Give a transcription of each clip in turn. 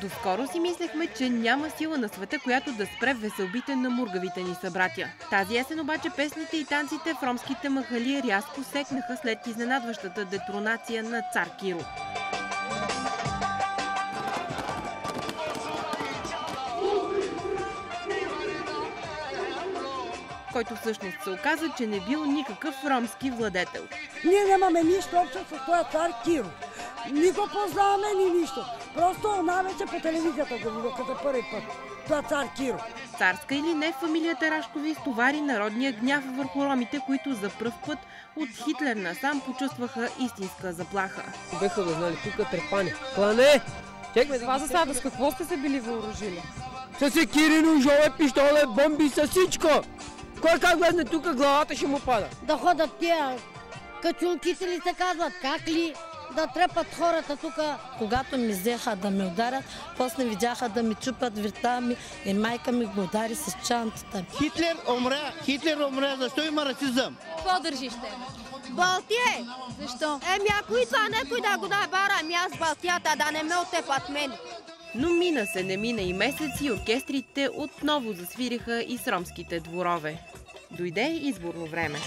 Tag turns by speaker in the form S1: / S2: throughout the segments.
S1: Доскоро си мислехме, че няма сила на света, която да спре веселбите на мургавите ни събратя. Тази есен обаче песните и танците в ромските махали рязко секнаха след изненадващата детронация на цар Киро. Който всъщност се оказа, че не бил никакъв ромски владетел.
S2: Ние нямаме нищо общо с този цар Киро. Ни го познаваме, ни нищо. Просто вече по телевизията го видяха за първи път. Това цар Киро.
S1: Царска или не, фамилията Рашкови стовари народния гняв върху ромите, които за пръв път от Хитлер насам почувстваха истинска заплаха.
S3: Беха го знали тук трепани. Клане!
S4: Това за сега, с какво сте се били въоръжили?
S3: С секири, ножове, пистоле, бомби, с всичко! Кой как влезне тук, главата ще му пада.
S2: Да ходят тия качулките ли се казват, как ли? Да трепат хората тук.
S5: Когато ми взеха да ме ударят, после видяха да ми чупят врата ми и майка ми го удари с чантата.
S6: Хитлер умря, защо има расизъм?
S4: Какво държиш те?
S7: Балтие!
S4: Защо?
S7: Ако идва някой да го набара, аз Балтията да не ме отепат мен.
S1: Но мина се, не мина и месец и оркестрите отново засвириха и с ромските дворове. Дойде изборно време.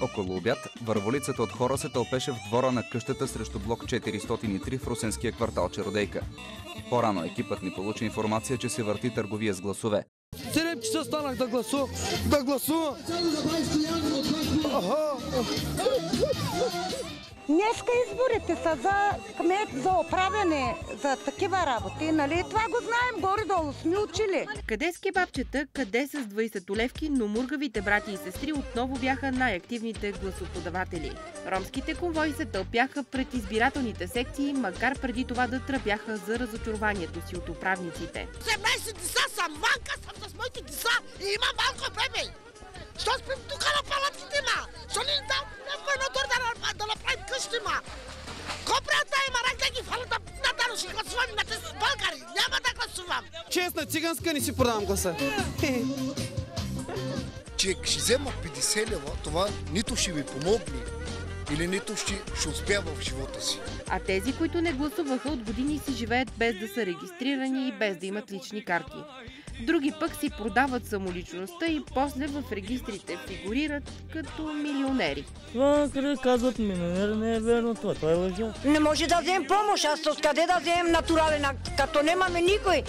S8: Около обяд върволицата от хора се тълпеше в двора на къщата срещу блок 403 в русенския квартал Чародейка. По-рано екипът ни получи информация, че се върти търговия с гласове.
S3: 7 часа станах да гласувам. Да гласувам!
S2: Днеска изборите са за кмет, за управяне, за такива работи, нали? Това го знаем, горе-долу сме учили.
S1: Къде с кебабчета, къде с 20-левки, но мургавите брати и сестри отново бяха най-активните гласоподаватели. Ромските конвои се тълпяха пред избирателните секции, макар преди това да тръпяха за разочарованието си от управниците.
S6: 17 деца съм, манка съм с моите деца и имам малко бебе. Що спим тук на палатките, ма? Що ни дам едно да направим къщи, ма? Коприята има рак да ги фалят на даро, ще гласувам на тези българи. Няма да гласувам.
S3: Честна циганска не си продавам гласа.
S9: Че ще взема 50 лева, това нито ще ви помогне, или нито ще успя в живота си.
S1: А тези, които не гласуваха от години, си живеят без да са регистрирани и без да имат лични карти. Други пък си продават самоличността и после в регистрите фигурират като милионери.
S10: Това, къде казват милионер, не е верно това. Това е лъжа.
S2: Не може да вземем помощ, аз откъде да вземем натурален, като нямаме никой.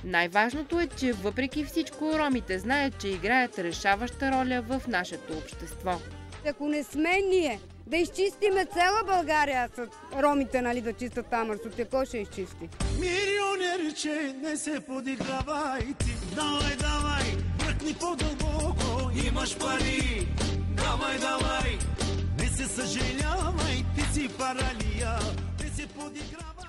S1: Най-важното е, че въпреки всичко ромите знаят, че играят решаваща роля в нашето общество.
S7: Ако не сме ние да изчистиме цяла България с ромите, нали, да чистят тамърсото, кой ще изчисти?
S6: Милионерче, не се подигравай ти. Давай, бръкни по-дълбоко, имаш пари. Давай, не се съжалявай, ти си паралия, не се подигравай.